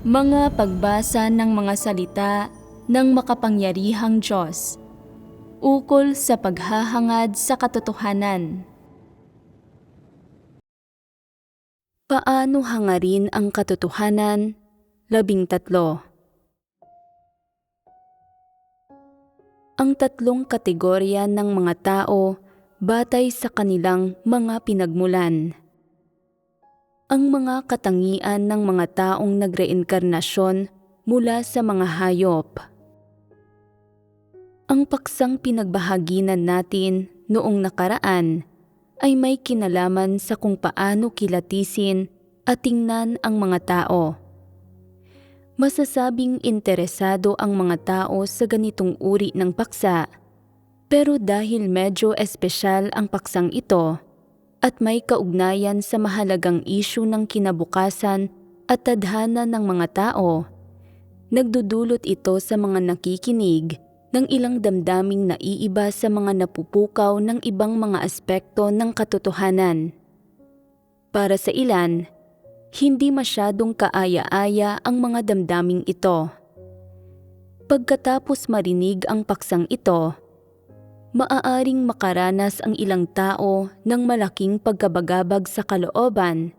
Mga pagbasa ng mga salita ng makapangyarihang Diyos ukol sa paghahangad sa katotohanan. Paano hangarin ang katotohanan? 13. Ang tatlong kategorya ng mga tao batay sa kanilang mga pinagmulan. Ang mga katangian ng mga taong nagreinkarnasyon mula sa mga hayop. Ang paksang pinagbahaginan natin noong nakaraan ay may kinalaman sa kung paano kilatisin at tingnan ang mga tao. Masasabing interesado ang mga tao sa ganitong uri ng paksa, pero dahil medyo espesyal ang paksang ito, at may kaugnayan sa mahalagang isyu ng kinabukasan at tadhana ng mga tao, nagdudulot ito sa mga nakikinig ng ilang damdaming naiiba sa mga napupukaw ng ibang mga aspekto ng katotohanan. Para sa ilan, hindi masyadong kaaya-aya ang mga damdaming ito. Pagkatapos marinig ang paksang ito, maaaring makaranas ang ilang tao ng malaking pagkabagabag sa kalooban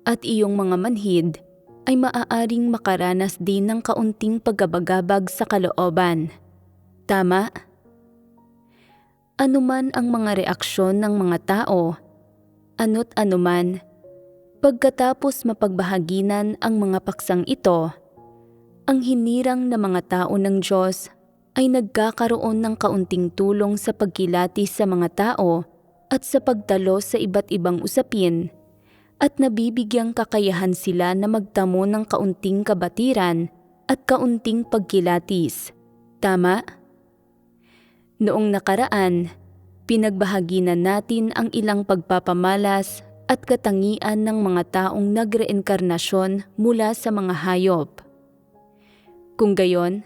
at iyong mga manhid ay maaaring makaranas din ng kaunting pagkabagabag sa kalooban. Tama? Anuman ang mga reaksyon ng mga tao, ano't anuman, pagkatapos mapagbahaginan ang mga paksang ito, ang hinirang na mga tao ng Diyos ay nagkakaroon ng kaunting tulong sa pagkilatis sa mga tao at sa pagtalo sa iba't ibang usapin, at nabibigyang kakayahan sila na magtamo ng kaunting kabatiran at kaunting pagkilatis. Tama? Noong nakaraan, pinagbahaginan natin ang ilang pagpapamalas at katangian ng mga taong nagreinkarnasyon mula sa mga hayop. Kung gayon,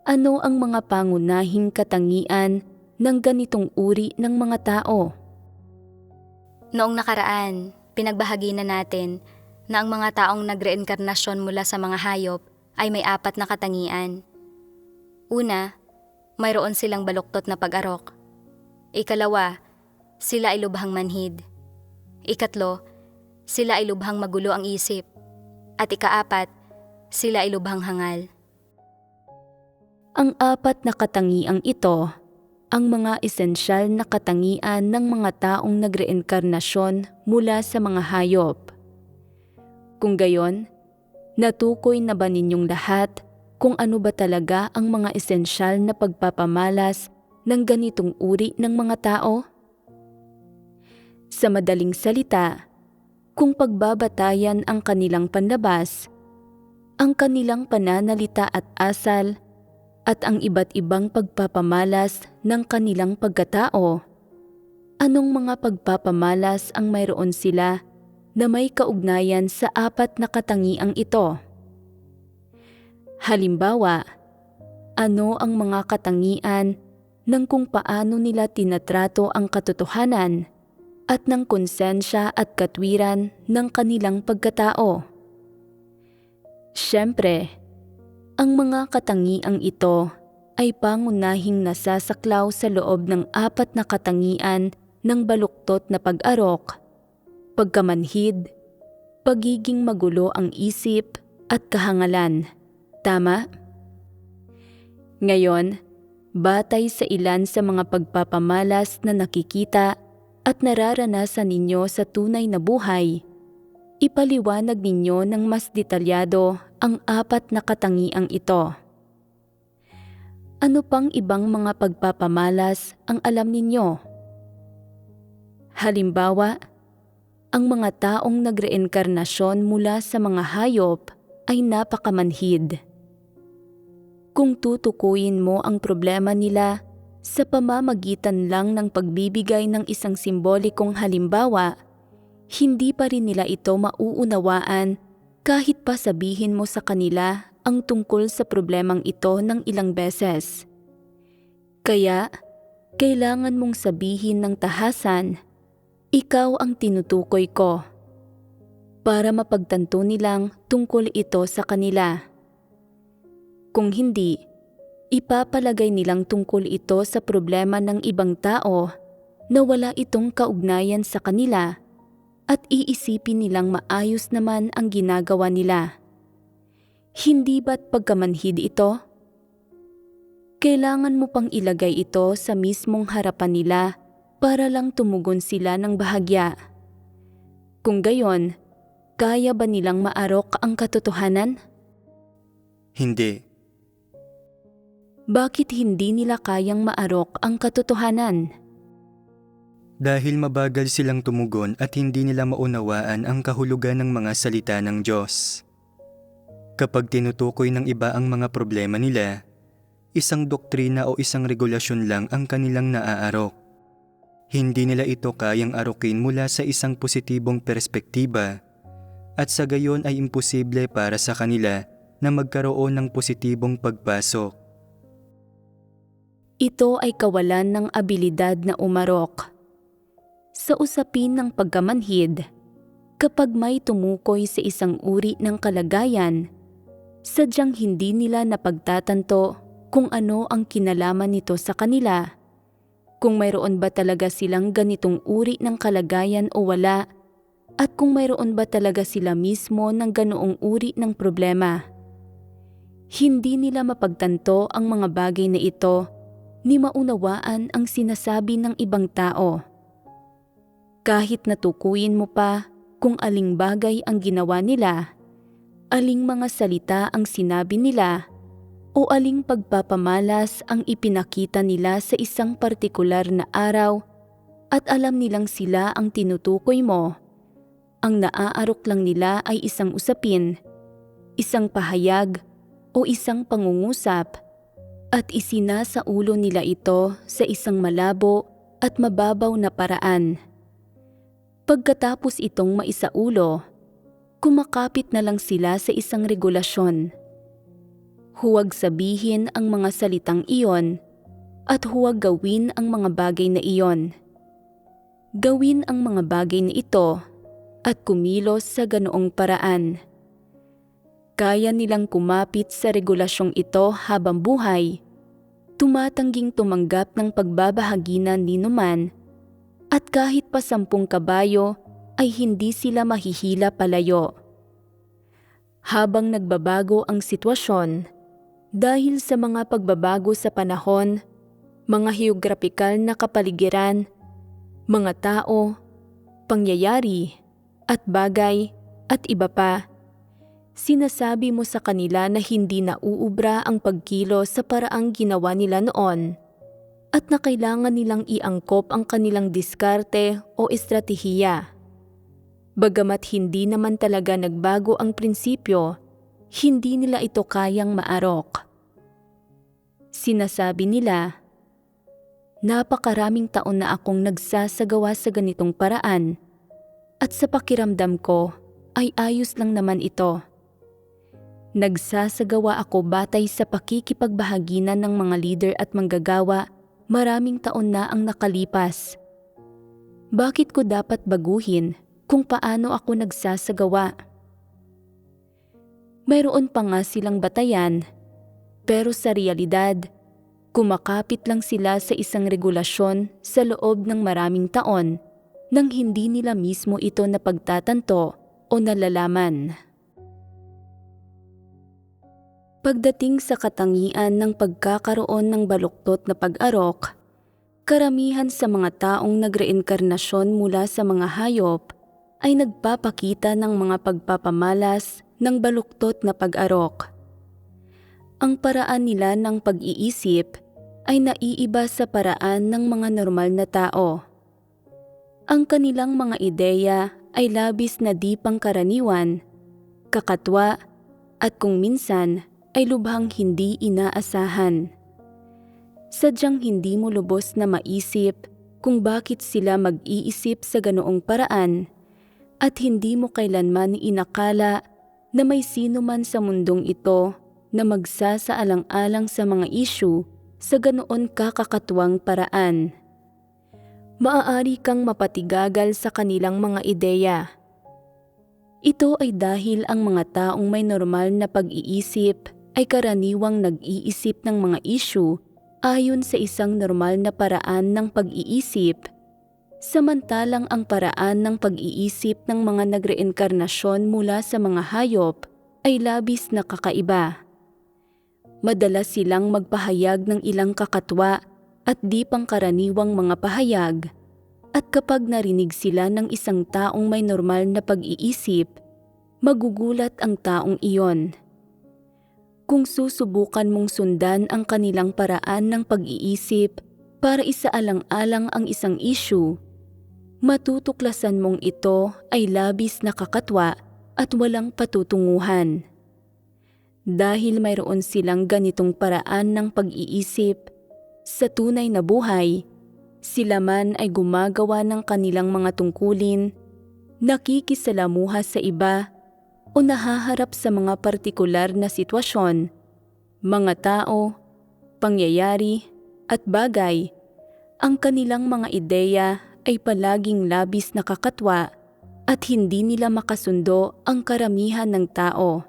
ano ang mga pangunahing katangian ng ganitong uri ng mga tao? Noong nakaraan, pinagbahaginan natin na ang mga taong nagreinkarnasyon mula sa mga hayop ay may 4 na katangian. Una, mayroon silang baluktot na pag-arok. Ikalawa, sila ay lubhang manhid. Ikatlo, sila ay lubhang magulo ang isip. At ikaapat, sila ay lubhang hangal. Ang 4 na katangiang ito, ang mga esensyal na katangian ng mga taong nagreinkarnasyon mula sa mga hayop. Kung gayon, natukoy na ba ninyong lahat kung ano ba talaga ang mga esensyal na pagpapamalas ng ganitong uri ng mga tao? Sa madaling salita, kung pagbabatayan ang kanilang panlabas, ang kanilang pananalita at asal, at ang iba't ibang pagpapamalas ng kanilang pagkatao, anong mga pagpapamalas ang mayroon sila na may kaugnayan sa 4 na katangiang ito? Halimbawa, ano ang mga katangian ng kung paano nila tinatrato ang katotohanan at ng konsensya at katwiran ng kanilang pagkatao? Siyempre, ang mga katangiang ito ay pangunahing nasasaklaw sa loob ng 4 na katangian ng baluktot na pag-arok, pagkamanhid, pagiging magulo ang isip at kahangalan. Tama? Ngayon, batay sa ilan sa mga pagpapamalas na nakikita at nararanasan ninyo sa tunay na buhay, ipaliwanag ninyo ng mas detalyado ang 4 na katangiang ito. Ano pang ibang mga pagpapamalas ang alam ninyo? Halimbawa, ang mga taong nagreinkarnasyon mula sa mga hayop ay napakamanhid. Kung tutukuyin mo ang problema nila sa pamamagitan lang ng pagbibigay ng isang simbolikong halimbawa, hindi pa rin nila ito mauunawaan kahit pa sabihin mo sa kanila ang tungkol sa problemang ito ng ilang beses. Kaya, kailangan mong sabihin ng tahasan, ikaw ang tinutukoy ko. para mapagtanto nilang tungkol ito sa kanila. Kung hindi, ipapalagay nilang tungkol ito sa problema ng ibang tao na wala itong kaugnayan sa kanila at iisipin nilang maayos naman ang ginagawa nila. Hindi ba't pagkamanhid ito? Kailangan mo pang ilagay ito sa mismong harapan nila para lang tumugon sila ng bahagya. Kung gayon, kaya ba nilang maarok ang katotohanan? Hindi. Bakit hindi nila kayang maarok ang katotohanan? Dahil mabagal silang tumugon at hindi nila maunawaan ang kahulugan ng mga salita ng Diyos. Kapag tinutukoy ng iba ang mga problema nila, isang doktrina o isang regulasyon lang ang kanilang naaarok. Hindi nila ito kayang arokin mula sa isang positibong perspektiba at sa gayon ay imposible para sa kanila na magkaroon ng positibong pagpasok. Ito ay kawalan ng abilidad na umarok. Sa usapin ng pagkamanhid, kapag may tumukoy sa isang uri ng kalagayan, sadyang hindi nila napagtatanto kung ano ang kinalaman nito sa kanila, kung mayroon ba talaga silang ganitong uri ng kalagayan o wala, at kung mayroon ba talaga sila mismo ng ganoong uri ng problema. Hindi nila mapagtanto ang mga bagay na ito ni maunawaan ang sinasabi ng ibang tao. Kahit natukuyin mo pa kung aling bagay ang ginawa nila, aling mga salita ang sinabi nila, o aling pagpapamalas ang ipinakita nila sa isang partikular na araw at alam nilang sila ang tinutukoy mo, ang naaarok lang nila ay isang usapin, isang pahayag o isang pangungusap, at isinasaulo nila ito sa isang malabo at mababaw na paraan. Pagkatapos itong maisaulo, kumakapit na lang sila sa isang regulasyon. Huwag sabihin ang mga salitang iyon at huwag gawin ang mga bagay na iyon. Gawin ang mga bagay na ito at kumilos sa ganoong paraan. Kaya nilang kumapit sa regulasyong ito habang buhay, tumatangging tumanggap ng pagbabahaginan ni numan, at kahit pa 10 kabayo ay hindi sila mahihila palayo. Habang nagbabago ang sitwasyon, dahil sa mga pagbabago sa panahon, mga heograpikal na kapaligiran, mga tao, pangyayari, at bagay, at iba pa, sinasabi mo sa kanila na hindi nauubra ang pagkilos sa paraang ginawa nila noon at na kailangan nilang iangkop ang kanilang diskarte o estratehiya. Bagamat hindi naman talaga nagbago ang prinsipyo, hindi nila ito kayang maarok. Sinasabi nila, "Napakaraming taon na akong nagsasagawa sa ganitong paraan at sa pakiramdam ko ay ayos lang naman ito. Nagsasagawa ako batay sa pakikipagbahaginan ng mga leader at manggagawa, maraming taon na ang nakalipas. Bakit ko dapat baguhin kung paano ako nagsasagawa?" Mayroon pa nga silang batayan, pero sa realidad, kumakapit lang sila sa isang regulasyon sa loob ng maraming taon nang hindi nila mismo ito napagtatanto o nalalaman. Pagdating sa katangian ng pagkakaroon ng baluktot na pag-arok, karamihan sa mga taong nagreinkarnasyon mula sa mga hayop ay nagpapakita ng mga pagpapamalas ng baluktot na pag-arok. Ang paraan nila ng pag-iisip ay naiiba sa paraan ng mga normal na tao. Ang kanilang mga ideya ay labis na di pangkaraniwan, kakatwa, at kung minsan ay lubhang hindi inaasahan. Sadyang hindi mo lubos na maisip kung bakit sila mag-iisip sa ganoong paraan at hindi mo kailanman inakala na may sino man sa mundong ito na magsasaalang-alang sa mga issue sa ganoon kakakatuwang paraan. Maaari kang mapatigagal sa kanilang mga ideya. Ito ay dahil ang mga taong may normal na pag-iisip ay karaniwang nag-iisip ng mga issue ayon sa isang normal na paraan ng pag-iisip, samantalang ang paraan ng pag-iisip ng mga nagreenkarnasyon mula sa mga hayop ay labis na kakaiba. Madalas silang magpahayag ng ilang kakatwa at di pangkaraniwang mga pahayag, at kapag narinig sila ng isang taong may normal na pag-iisip, magugulat ang taong iyon. Kung susubukan mong sundan ang kanilang paraan ng pag-iisip para isaalang-alang ang isang issue, matutuklasan mong ito ay labis na kakatwa at walang patutunguhan. Dahil mayroon silang ganitong paraan ng pag-iisip, sa tunay na buhay, sila man ay gumagawa ng kanilang mga tungkulin, nakikisalamuha sa iba, o nahaharap sa mga partikular na sitwasyon, mga tao, pangyayari, at bagay, ang kanilang mga ideya ay palaging labis na kakatwa at hindi nila makasundo ang karamihan ng tao.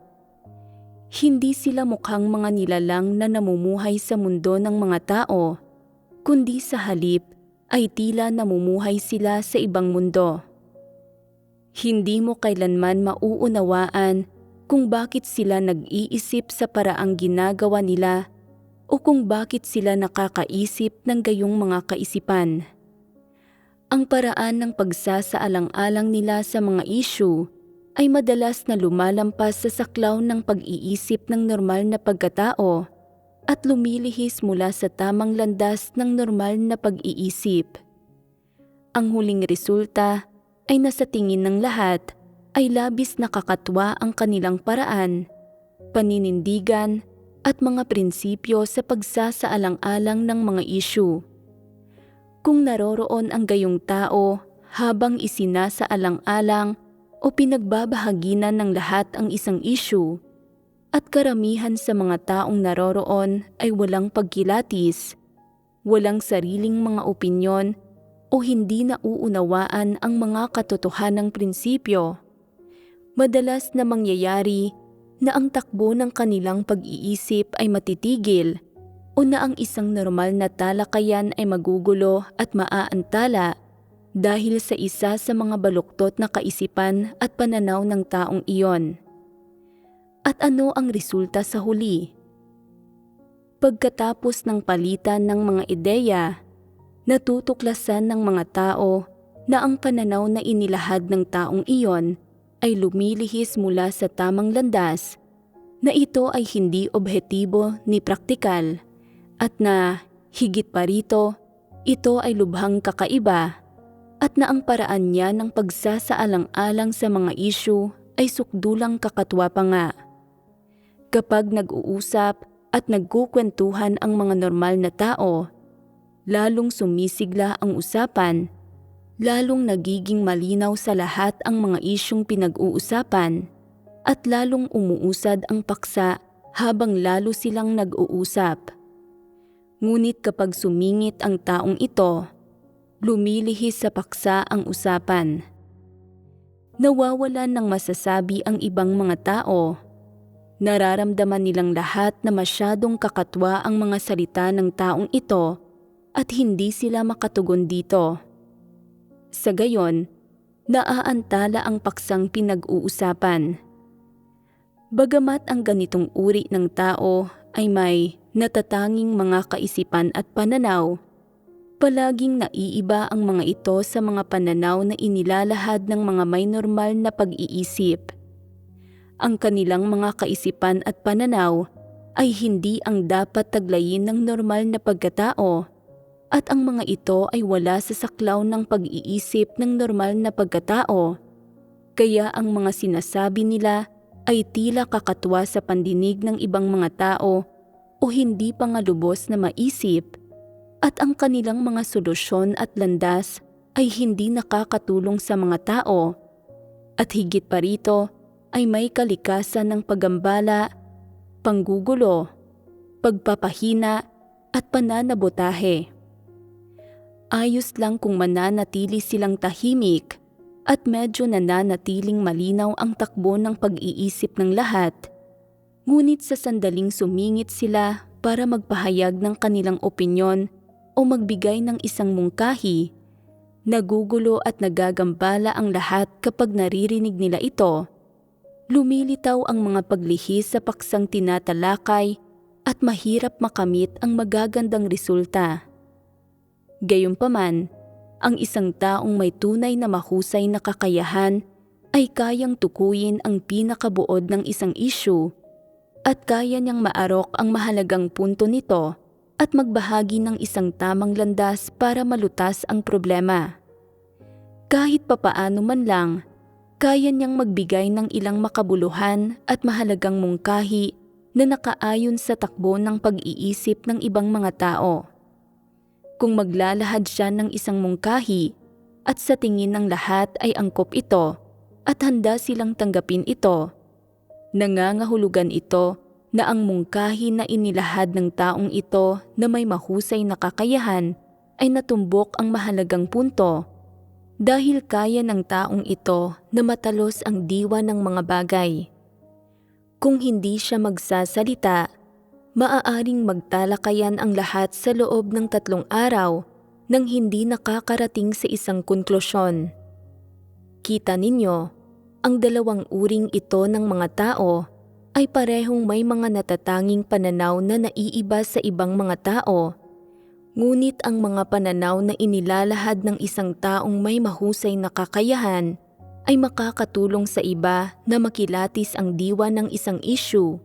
Hindi sila mukhang mga nilalang na namumuhay sa mundo ng mga tao, kundi sa halip ay tila namumuhay sila sa ibang mundo. Hindi mo kailanman mauunawaan kung bakit sila nag-iisip sa paraang ginagawa nila o kung bakit sila nakakaisip ng gayong mga kaisipan. Ang paraan ng pagsasaalang-alang nila sa mga issue ay madalas na lumalampas sa saklaw ng pag-iisip ng normal na pagkatao at lumilihis mula sa tamang landas ng normal na pag-iisip. Ang huling resulta ay nasa tingin ng lahat ay labis na kakatwa ang kanilang paraan, paninindigan at mga prinsipyo sa pagsasaalang-alang ng mga issue. Kung naroroon ang gayong tao habang isinasaalang-alang o pinagbabahaginan ng lahat ang isang issue, at karamihan sa mga taong naroroon ay walang pagkilatis, walang sariling mga opinyon o hindi nauunawaan ang mga katotohanang prinsipyo, madalas na mangyayari na ang takbo ng kanilang pag-iisip ay matitigil o na ang isang normal na talakayan ay magugulo at maaantala dahil sa isa sa mga baluktot na kaisipan at pananaw ng taong iyon. At ano ang resulta sa huli? Pagkatapos ng palitan ng mga ideya, natutuklasan ng mga tao na ang pananaw na inilahad ng taong iyon ay lumilihis mula sa tamang landas, na ito ay hindi objektibo ni praktikal, at na, higit pa rito, ito ay lubhang kakaiba, at na ang paraan niya ng pagsasaalang-alang sa mga issue ay sukdulang kakatwa pa nga. Kapag nag-uusap at nagkukwentuhan ang mga normal na tao, lalong sumisigla ang usapan, lalong nagiging malinaw sa lahat ang mga isyung pinag-uusapan, at lalong umuusad ang paksa habang lalo silang nag-uusap. Ngunit kapag sumingit ang taong ito, lumilihis sa paksa ang usapan. Nawawalan ng masasabi ang ibang mga tao. Nararamdaman nilang lahat na masyadong kakatwa ang mga salita ng taong ito at hindi sila makatugon dito. Sa gayon, naaantala ang paksang pinag-uusapan. Bagamat ang ganitong uri ng tao ay may natatanging mga kaisipan at pananaw, palaging naiiba ang mga ito sa mga pananaw na inilalahad ng mga may normal na pag-iisip. Ang kanilang mga kaisipan at pananaw ay hindi ang dapat taglayin ng normal na pagkatao, at ang mga ito ay wala sa saklaw ng pag-iisip ng normal na pagkatao, kaya ang mga sinasabi nila ay tila kakatwa sa pandinig ng ibang mga tao o hindi pa nga lubos na maisip, at ang kanilang mga solusyon at landas ay hindi nakakatulong sa mga tao, at higit pa rito ay may kalikasan ng paggambala, panggugulo, pagpapahina at pananabotahe. Ayos lang kung mananatili silang tahimik at medyo nananatiling malinaw ang takbo ng pag-iisip ng lahat. Ngunit sa sandaling sumingit sila para magpahayag ng kanilang opinyon o magbigay ng isang mungkahi, nagugulo at nagagambala ang lahat kapag naririnig nila ito. Lumilitaw ang mga paglihis sa paksang tinatalakay at mahirap makamit ang magagandang resulta. Gayunpaman, ang isang taong may tunay na mahusay na kakayahan ay kayang tukuyin ang pinakabuod ng isang issue at kaya niyang maarok ang mahalagang punto nito at magbahagi ng isang tamang landas para malutas ang problema. Kahit papaano man lang, kaya niyang magbigay ng ilang makabuluhan at mahalagang mungkahi na nakaayon sa takbo ng pag-iisip ng ibang mga tao. Kung maglalahad siya ng isang mungkahi at sa tingin ng lahat ay angkop ito at handa silang tanggapin ito, nangangahulugan ito na ang mungkahi na inilahad ng taong ito na may mahusay na kakayahan ay natumbok ang mahalagang punto dahil kaya ng taong ito na matalos ang diwa ng mga bagay. Kung hindi siya magsasalita, maaaring magtalakayan ang lahat sa loob ng 3 araw nang hindi nakakarating sa isang konklusyon. Kita ninyo, ang dalawang uring ito ng mga tao ay parehong may mga natatanging pananaw na naiiba sa ibang mga tao. Ngunit ang mga pananaw na inilalahad ng isang taong may mahusay na kakayahan ay makakatulong sa iba na makilatis ang diwa ng isang issue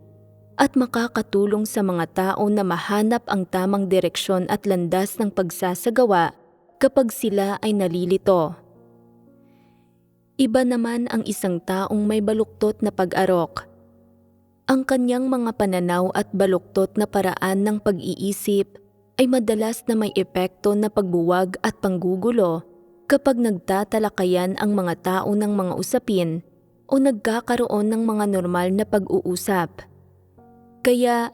at makakatulong sa mga tao na mahanap ang tamang direksyon at landas ng pagsasagawa kapag sila ay nalilito. Iba naman ang isang taong may baluktot na pag-arok. Ang kanyang mga pananaw at baluktot na paraan ng pag-iisip ay madalas na may epekto na pagbuwag at panggugulo kapag nagtatalakayan ang mga tao ng mga usapin o nagkakaroon ng mga normal na pag-uusap. Kaya,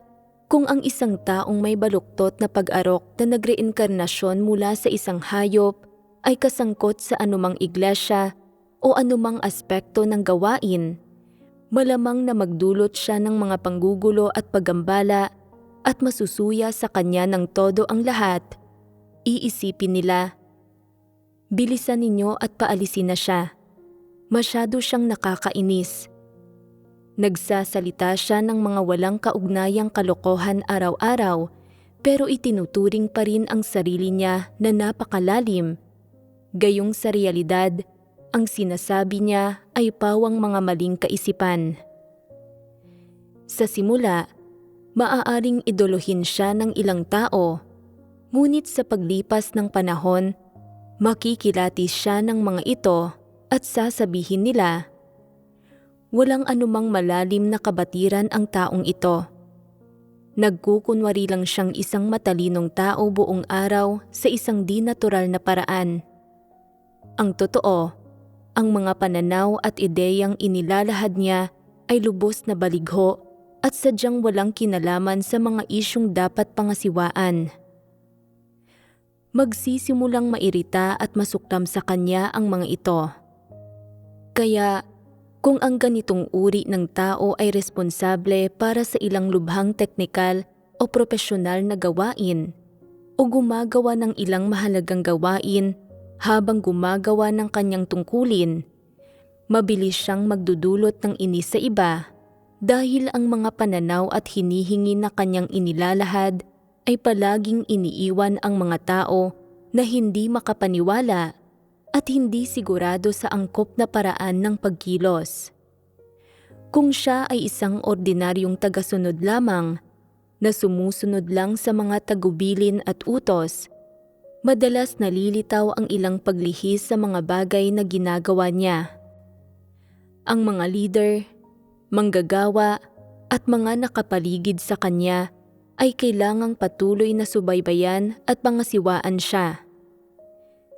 kung ang isang taong may baluktot na pag-arok na nagreinkarnasyon mula sa isang hayop ay kasangkot sa anumang iglesia o anumang aspekto ng gawain, malamang na magdulot siya ng mga panggugulo at paggambala at masusuya sa kanya ng todo ang lahat. Iisipin nila, bilisan ninyo at paalisin na siya. Masyado siyang nakakainis. Nagsasalita siya ng mga walang kaugnayang kalokohan araw-araw pero itinuturing pa rin ang sarili niya na napakalalim. Gayong sa realidad, ang sinasabi niya ay pawang mga maling kaisipan. Sa simula, maaaring idolohin siya ng ilang tao, ngunit sa paglipas ng panahon, makikilatis siya ng mga ito at sasabihin nila, walang anumang malalim na kabatiran ang taong ito. Nagkukunwari lang siyang isang matalinong tao buong araw sa isang di natural na paraan. Ang totoo, ang mga pananaw at ideyang inilalahad niya ay lubos na baligho at sadyang walang kinalaman sa mga isyung dapat pangasiwaan. Magsisimulang mairita at masuklam sa kanya ang mga ito. Kaya, kung ang ganitong uri ng tao ay responsable para sa ilang lubhang teknikal o propesyonal na gawain o gumagawa ng ilang mahalagang gawain habang gumagawa ng kanyang tungkulin, mabilis siyang magdudulot ng inis sa iba dahil ang mga pananaw at hinihingi na kanyang inilalahad ay palaging iniiwan ang mga tao na hindi makapaniwala at hindi sigurado sa angkop na paraan ng pagkilos. Kung siya ay isang ordinaryong tagasunod lamang na sumusunod lang sa mga tagubilin at utos, madalas nalilitaw ang ilang paglihis sa mga bagay na ginagawa niya. Ang mga leader, manggagawa at mga nakapaligid sa kanya ay kailangang patuloy na subaybayan at pangasiwaan siya.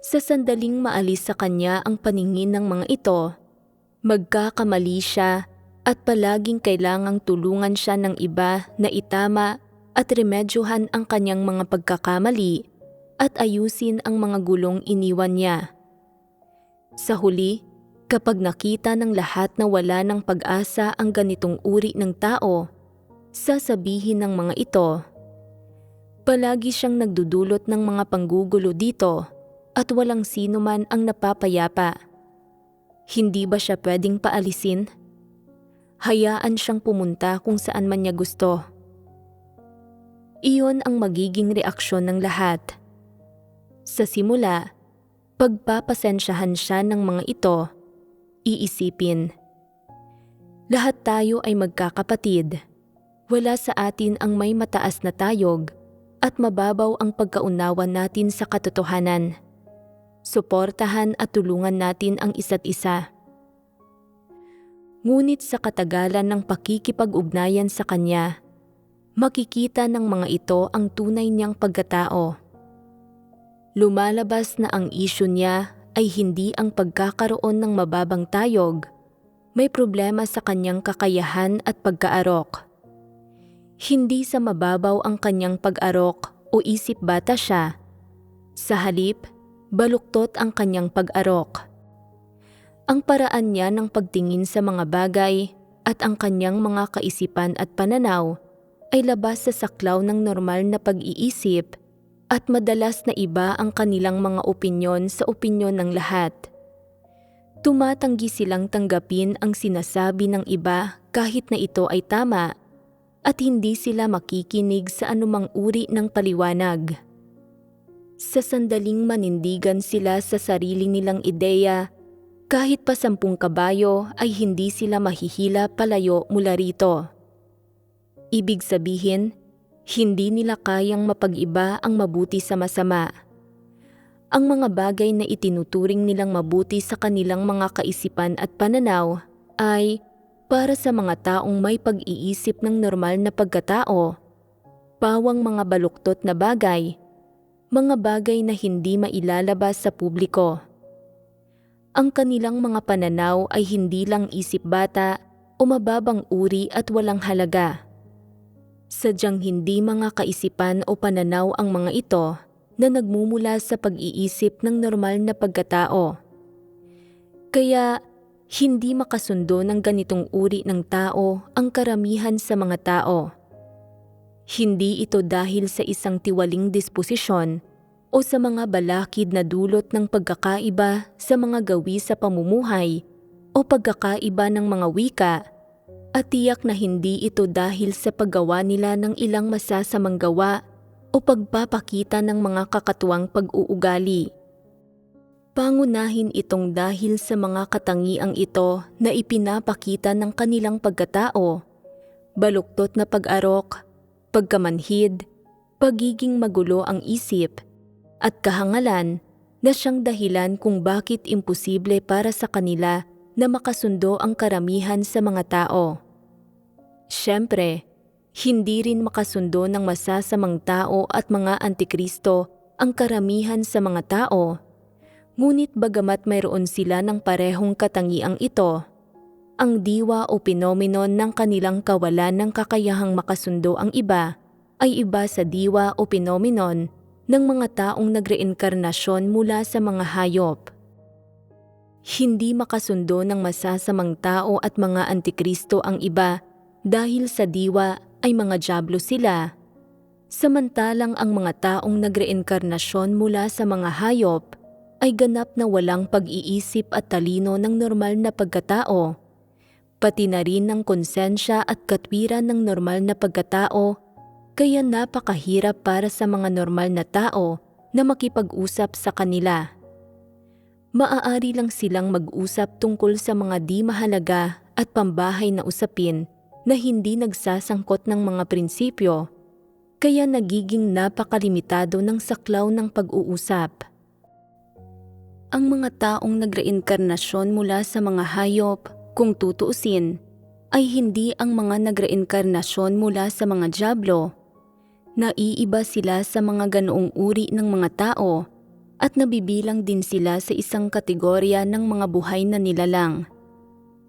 Sa sandaling maalis sa kanya ang paningin ng mga ito, magkakamali siya at palaging kailangang tulungan siya ng iba na itama at remedyohan ang kanyang mga pagkakamali at ayusin ang mga gulong iniwan niya. Sa huli, Kapag nakita ng lahat na wala ng pag-asa ang ganitong uri ng tao, sasabihin ng mga ito, palagi siyang nagdudulot ng mga panggugulo dito at walang sino man ang napapayapa. Hindi ba siya pwedeng paalisin? Hayaan siyang pumunta kung saan man niya gusto. Iyon ang magiging reaksyon ng lahat. Sa simula, pagpapasensyahan siya ng mga ito, iisipin, lahat tayo ay magkakapatid. Wala sa atin ang may mataas na tayog at mababaw ang pagkaunawa natin sa katotohanan. Suportahan at tulungan natin ang isa't isa. Ngunit sa katagalan ng pakikipag-ugnayan sa kanya, makikita ng mga ito ang tunay niyang pagkatao. Lumalabas na ang isyu niya ay hindi ang pagkakaroon ng mababang tayog, may problema sa kanyang kakayahan at pagkaarok. Hindi sa mababaw ang kanyang pag-arok o isip bata siya. Sa halip, baluktot ang kanyang pag-arok. Ang paraan niya ng pagtingin sa mga bagay at ang kanyang mga kaisipan at pananaw ay labas sa saklaw ng normal na pag-iisip at madalas na iba ang kanilang mga opinyon sa opinyon ng lahat. Tumatanggi silang tanggapin ang sinasabi ng iba kahit na ito ay tama at hindi sila makikinig sa anumang uri ng paliwanag. Sa sandaling manindigan sila sa sarili nilang ideya, kahit pa 10 kabayo ay hindi sila mahihila palayo mula rito. Ibig sabihin, hindi nila kayang mapag-iba ang mabuti sa masama. Ang mga bagay na itinuturing nilang mabuti sa kanilang mga kaisipan at pananaw ay para sa mga taong may pag-iisip ng normal na pagkatao, pawang mga baluktot na bagay, mga bagay na hindi mailalabas sa publiko. Ang kanilang mga pananaw ay hindi lang isip bata o mababang uri at walang halaga. Sadyang hindi mga kaisipan o pananaw ang mga ito na nagmumula sa pag-iisip ng normal na pagkatao. Kaya, hindi makasundo ng ganitong uri ng tao ang karamihan sa mga tao. Hindi ito dahil sa isang tiwaling disposisyon o sa mga balakid na dulot ng pagkakaiba sa mga gawi sa pamumuhay o pagkakaiba ng mga wika, at tiyak na hindi ito dahil sa paggawa nila ng ilang masasamang gawa o pagpapakita ng mga kakatuwang pag-uugali. Pangunahin itong dahil sa mga katangiang ito na ipinapakita ng kanilang pagkatao, baluktot na pag-arok, pagkamanhid, pagiging magulo ang isip, at kahangalan na siyang dahilan kung bakit imposible para sa kanila na makasundo ang karamihan sa mga tao. Siyempre, hindi rin makasundo ng masasamang tao at mga antikristo ang karamihan sa mga tao. Ngunit bagamat mayroon sila ng parehong katangiang ito, ang diwa o pinomenon ng kanilang kawalan ng kakayahang makasundo ang iba ay iba sa diwa o pinomenon ng mga taong nagreinkarnasyon mula sa mga hayop. Hindi makasundo ng masasamang tao at mga antikristo ang iba dahil sa diwa ay mga dyablo sila, samantalang ang mga taong nagreinkarnasyon mula sa mga hayop ay ganap na walang pag-iisip at talino ng normal na pagkatao, pati na rin ng konsensya at katwiran ng normal na pagkatao, kaya napakahirap para sa mga normal na tao na makipag-usap sa kanila. Maaari lang silang mag-usap tungkol sa mga di mahalaga at pambahay na usapin na hindi nagsasangkot ng mga prinsipyo, kaya nagiging napakalimitado ng saklaw ng pag-uusap. Ang mga taong nagreinkarnasyon mula sa mga hayop, kung tutuusin, ay hindi ang mga nagreinkarnasyon mula sa mga dyablo. Naiiba sila sa mga ganoong uri ng mga tao at nabibilang din sila sa isang kategorya ng mga buhay na nilalang.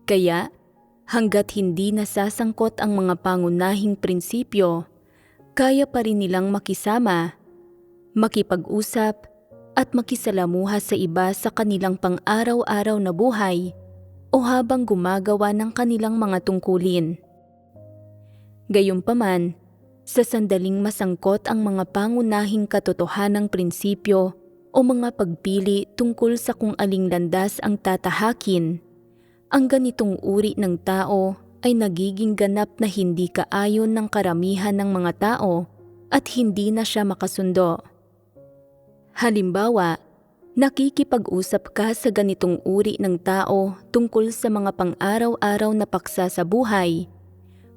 Kaya, hanggat hindi nasasangkot ang mga pangunahing prinsipyo, kaya pa rin nilang makisama, makipag-usap, at makisalamuha sa iba sa kanilang pang-araw-araw na buhay o habang gumagawa ng kanilang mga tungkulin. Gayunpaman, sa sandaling masangkot ang mga pangunahing katotohanang prinsipyo o mga pagpili tungkol sa kung aling landas ang tatahakin, ang ganitong uri ng tao ay nagiging ganap na hindi kaayon ng karamihan ng mga tao at hindi na siya makasundo. Halimbawa, nakikipag-usap ka sa ganitong uri ng tao tungkol sa mga pang-araw-araw na paksa sa buhay,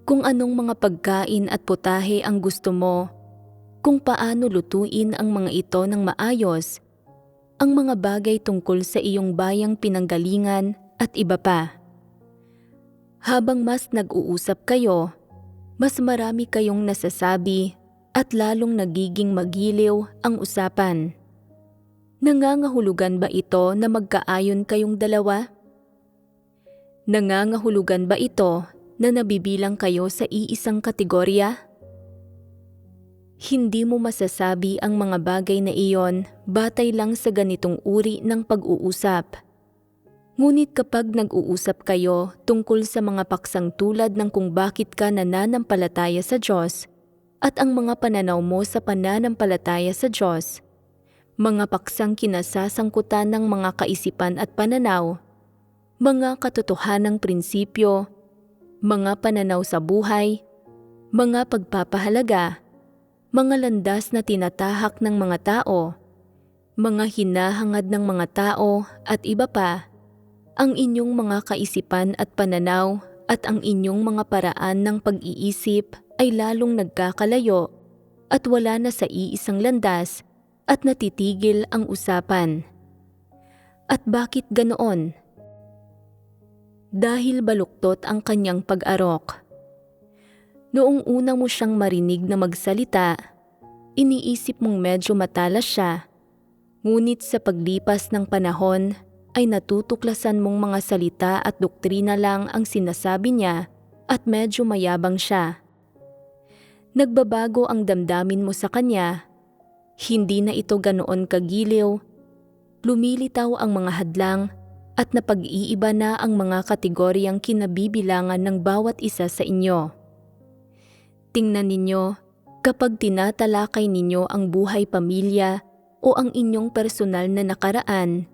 kung anong mga pagkain at putahe ang gusto mo, kung paano lutuin ang mga ito ng maayos, ang mga bagay tungkol sa iyong bayang pinanggalingan at iba pa. Habang mas nag-uusap kayo, mas marami kayong nasasabi at lalong nagiging magiliw ang usapan. Nangangahulugan ba ito na magkaayon kayong dalawa? Nangangahulugan ba ito na nabibilang kayo sa iisang kategorya? Hindi mo masasabi ang mga bagay na iyon batay lang sa ganitong uri ng pag-uusap. Ngunit kapag nag-uusap kayo tungkol sa mga paksang tulad ng kung bakit ka nananampalataya sa Diyos at ang mga pananaw mo sa pananampalataya sa Diyos, mga paksang kinasasangkutan ng mga kaisipan at pananaw, mga katotohanang prinsipyo, mga pananaw sa buhay, mga pagpapahalaga, mga landas na tinatahak ng mga tao, mga hinahangad ng mga tao at iba pa, ang inyong mga kaisipan at pananaw at ang inyong mga paraan ng pag-iisip ay lalong nagkakalayo at wala na sa iisang landas at natitigil ang usapan. At bakit ganoon? Dahil baluktot ang kanyang pag-arok. Noong una mo siyang marinig na magsalita, iniisip mong medyo matalas siya, ngunit sa paglipas ng panahon ay natutuklasan mong mga salita at doktrina lang ang sinasabi niya at medyo mayabang siya. Nagbabago ang damdamin mo sa kanya, hindi na ito ganoon kagiliw, lumilitaw ang mga hadlang at napag-iiba na ang mga kategoryang kinabibilangan ng bawat isa sa inyo. Tingnan ninyo, kapag tinatalakay ninyo ang buhay pamilya o ang inyong personal na nakaraan,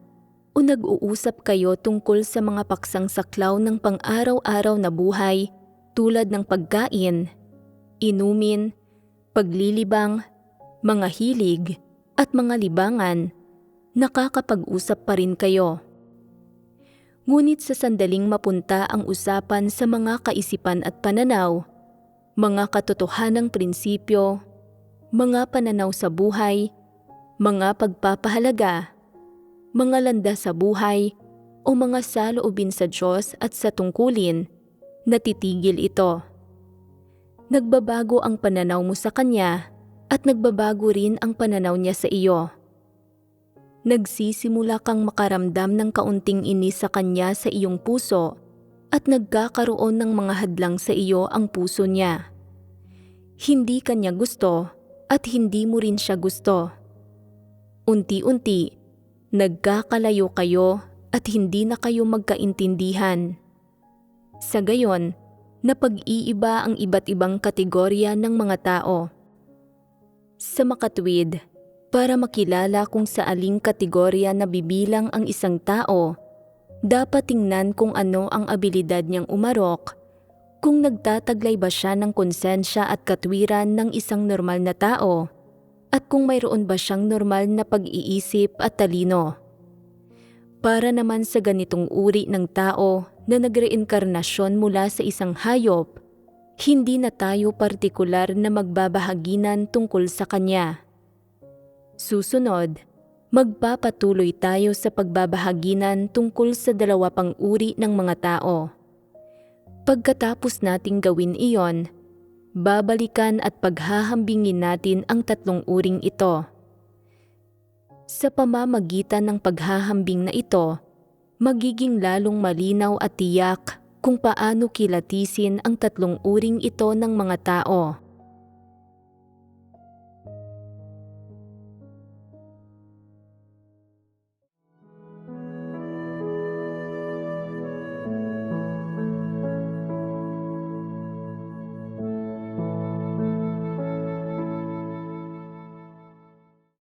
o nag-uusap kayo tungkol sa mga paksang saklaw ng pang-araw-araw na buhay tulad ng pagkain, inumin, paglilibang, mga hilig at mga libangan, nakakapag-usap pa rin kayo. Ngunit sa sandaling mapunta ang usapan sa mga kaisipan at pananaw, mga katotohanang prinsipyo, mga pananaw sa buhay, mga pagpapahalaga, mga landas sa buhay o mga saloobin sa Diyos at sa tungkulin, natitigil ito. Nagbabago ang pananaw mo sa Kanya at nagbabago rin ang pananaw niya sa iyo. Nagsisimula kang makaramdam ng kaunting inis sa Kanya sa iyong puso at nagkakaroon ng mga hadlang sa iyo ang puso niya. Hindi Kanya gusto at hindi mo rin siya gusto. Unti-unti, nagkakalayo kayo at hindi na kayo magkaintindihan. Sa gayon, napag-iiba ang iba't ibang kategorya ng mga tao. Sa makatwid, para makilala kung sa aling kategorya nabibilang ang isang tao, dapat tingnan kung ano ang abilidad niyang umarok, kung nagtataglay ba siya ng konsensya at katwiran ng isang normal na tao, at kung mayroon ba siyang normal na pag-iisip at talino. Para naman sa ganitong uri ng tao na nagreinkarnasyon mula sa isang hayop, hindi na tayo partikular na magbabahaginan tungkol sa kanya. Susunod, magpapatuloy tayo sa pagbabahaginan tungkol sa dalawa pang uri ng mga tao. Pagkatapos nating gawin iyon, babalikan at paghahambingin natin ang tatlong uring ito. Sa pamamagitan ng paghahambing na ito, magiging lalong malinaw at tiyak kung paano kilatisin ang tatlong uring ito ng mga tao.